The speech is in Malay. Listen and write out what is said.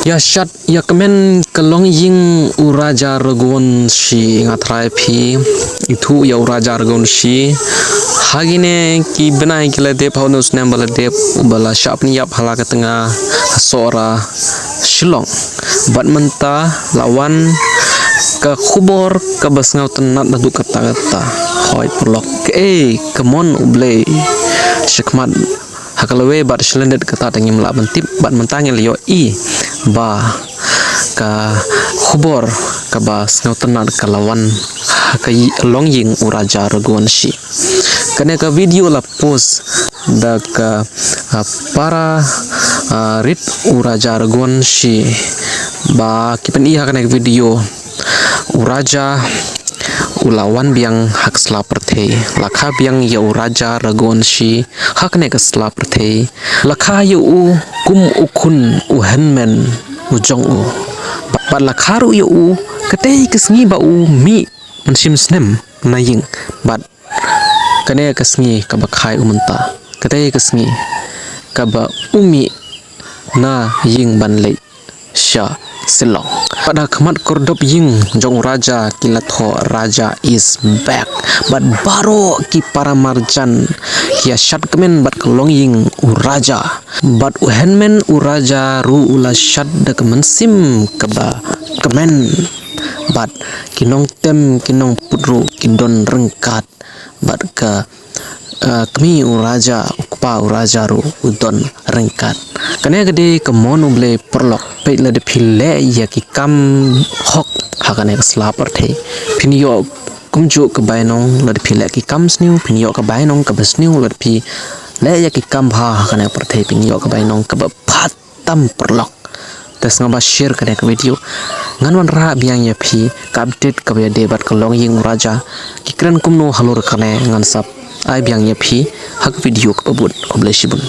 Ya syat ya kemen kelong ying uraja ragon shi ngatrai phi itu ya uraja ragon shi hagine ki benai kila dep haunus nem bala dep bala syapni yap hala ke tengah sora shilong bat menta lawan ke khubor ke basngau tenat dadu kata-kata hoi perlok kemon uble shikmat hakalawe bat slendet kata tengim la bentip bat mentangil yo ba ka khubor ka ba snau tenat kalawan ka long ying uraja ragon shi kane ka video la post da ka para rit uraja ragon shi ba kipen iya kane video uraja ulawan biang hak slaperthe lakha biang ya uraja ragon shi hakne ka slaperthe lakha yu kum ukun uhenmen ujong u bat lakharu yu katei kesngi ba mi mensim snem naying bat kane kesngi ka bakhai umunta katei kesngi ka ba umi na ying banle sha silong pada khamat kordop ying jong raja kilatho raja is back but baro ki para marjan kia shat kemen bat kelong ying uraja bat uhenmen uraja ru ula shat da kemensim keba kemen bat kinong tem kinong pudru kindon rengkat bat ke kami uraja ukpa uraja ru udon rengkat kane gede kemon uble perlok pe la de phile ya ki kam hok hakane slaper the pinyo kumju ke bainong la de phile ki kam sniu pinyo ke bainong ke besniu la de phi le ya ki kam ha hakane per the pinyo ke bainong ke phatam perlok tes ngaba share kane ke video nganwan ra biang ya phi ka update ke debat kelong ying raja ki kren kumno halur kane ngan sap ai biang ya phi hak video ke babut koblesibun